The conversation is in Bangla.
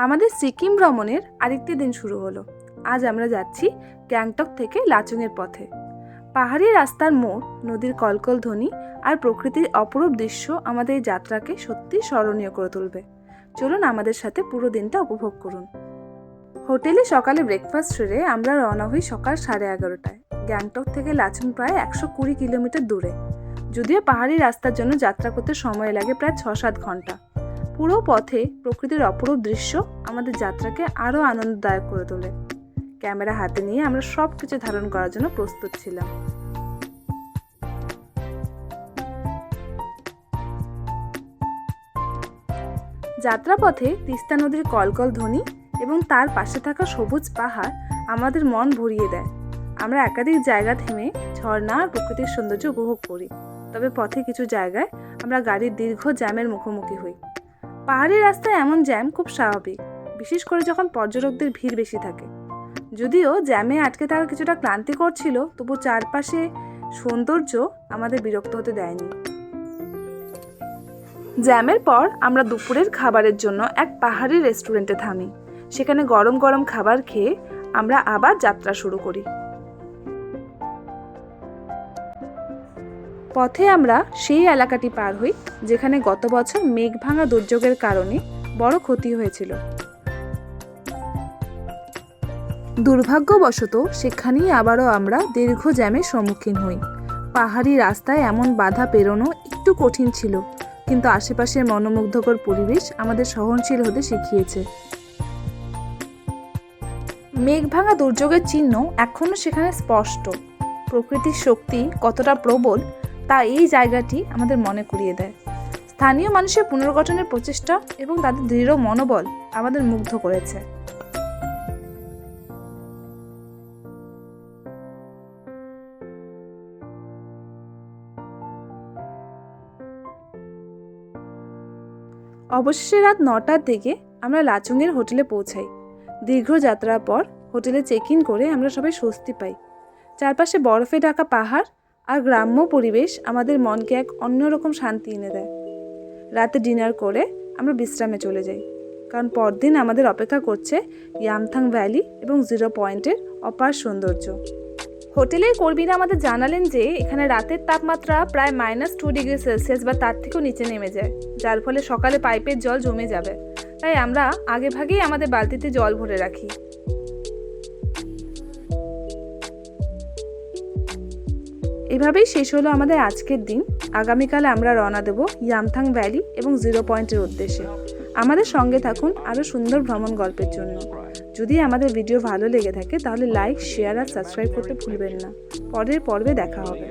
আমাদের সিকিম ভ্রমণের আরেকটি দিন শুরু হলো। আজ আমরা যাচ্ছি গ্যাংটক থেকে লাচুংয়ের পথে। পাহাড়ি রাস্তার মোড়, নদীর কলকল ধ্বনি আর প্রকৃতির অপরূপ দৃশ্য আমাদের এই যাত্রাকে সত্যি স্মরণীয় করে তুলবে। চলুন আমাদের সাথে পুরো দিনটা উপভোগ করুন। হোটেলে সকালে ব্রেকফাস্ট সেরে আমরা রওনা হই সকাল 11:30টায়। গ্যাংটক থেকে লাচুং প্রায় 120 কিলোমিটার দূরে। যদিও পাহাড়ি রাস্তার জন্য যাত্রা করতে সময় লাগে প্রায় 6-7 ঘন্টা। পুরো পথে প্রকৃতির অপরূপ দৃশ্য আমাদের যাত্রাকে আরও আনন্দদায়ক করে তোলে। ক্যামেরা হাতে নিয়ে আমরা সব কিছু ধারণ করার জন্য প্রস্তুত ছিলাম। যাত্রাপথে তিস্তা নদীর কলকল ধ্বনি এবং তার পাশে থাকা সবুজ পাহাড় আমাদের মন ভরিয়ে দেয়। আমরা একাধিক জায়গা থেমে ঝর্ণা আর প্রকৃতির সৌন্দর্য উপভোগ করি। তবে পথে কিছু জায়গায় আমরা গাড়ির দীর্ঘ জ্যামের মুখোমুখি হই। পাহাড়ি রাস্তায় এমন জ্যাম খুব স্বাভাবিক, বিশেষ করে যখন পর্যটকদের ভিড় বেশি থাকে। যদিও জ্যামে আটকে থাকা কিছুটা ক্লান্তিকর ছিল, তবু চারপাশে সৌন্দর্য আমাদের বিরক্ত হতে দেয়নি। জ্যামের পর আমরা দুপুরের খাবারের জন্য এক পাহাড়ি রেস্টুরেন্টে থামি। সেখানে গরম গরম খাবার খেয়ে আমরা আবার যাত্রা শুরু করি। পথে আমরা সেই এলাকাটি পার হই যেখানে গত বছর মেঘভাঙা দুর্যোগের কারণে বড় ক্ষতি হয়েছিল। দুর্ভাগ্যবশত সেখানেই আবারও আমরা দীর্ঘ জ্যামের সম্মুখীন হই। পাহাড়ি রাস্তায় এমন বাধা পেরোনো একটু কঠিন ছিল, কিন্তু আশেপাশের মনোমুগ্ধকর পরিবেশ আমাদের সহনশীল হতে শিখিয়েছে। মেঘভাঙা দুর্যোগের চিহ্ন এখনও সেখানে স্পষ্ট। প্রকৃতির শক্তি কতটা প্রবল তা এই জায়গাটি আমাদের মনে করিয়ে দেয়। স্থানীয় মানুষের পুনর্গঠনের প্রচেষ্টা এবং তাদের দৃঢ় মনোবল আমাদের মুগ্ধ করেছে। অবশেষে রাত 9টার দিকে আমরা লাচুংয়ের হোটেলে পৌঁছাই। দীর্ঘ যাত্রার পর হোটেলে চেক ইন করে আমরা সবাই স্বস্তি পাই। চারপাশে বরফে ঢাকা পাহাড় আর গ্রাম্য পরিবেশ আমাদের মনকে এক অন্যরকম শান্তি এনে দেয়। রাতে ডিনার করে আমরা বিশ্রামে চলে যাই, কারণ পরদিন আমাদের অপেক্ষা করছে ইয়ামথাং ভ্যালি এবং 0 পয়েন্টের অপার সৌন্দর্য। হোটেলের কর্মীরা আমাদের জানালেন যে এখানে রাতের তাপমাত্রা প্রায় -2 ডিগ্রি সেলসিয়াস বা তার থেকেও নিচে নেমে যায়, যার ফলে সকালে পাইপের জল জমে যাবে। তাই আমরা আগেভাগেই আমাদের বালতিতে জল ভরে রাখি। এভাবেই শেষ হলো আমাদের আজকের দিন। আগামীকাল আমরা রওনা দেব ইয়ামথাং ভ্যালি এবং 0 পয়েন্টের উদ্দেশ্যে। আমাদের সঙ্গে থাকুন আরও সুন্দর ভ্রমণ গল্পের জন্য। যদি আমাদের ভিডিও ভালো লেগে থাকে তাহলে লাইক, শেয়ার আর সাবস্ক্রাইব করতে ভুলবেন না। পরের পর্বে দেখা হবে।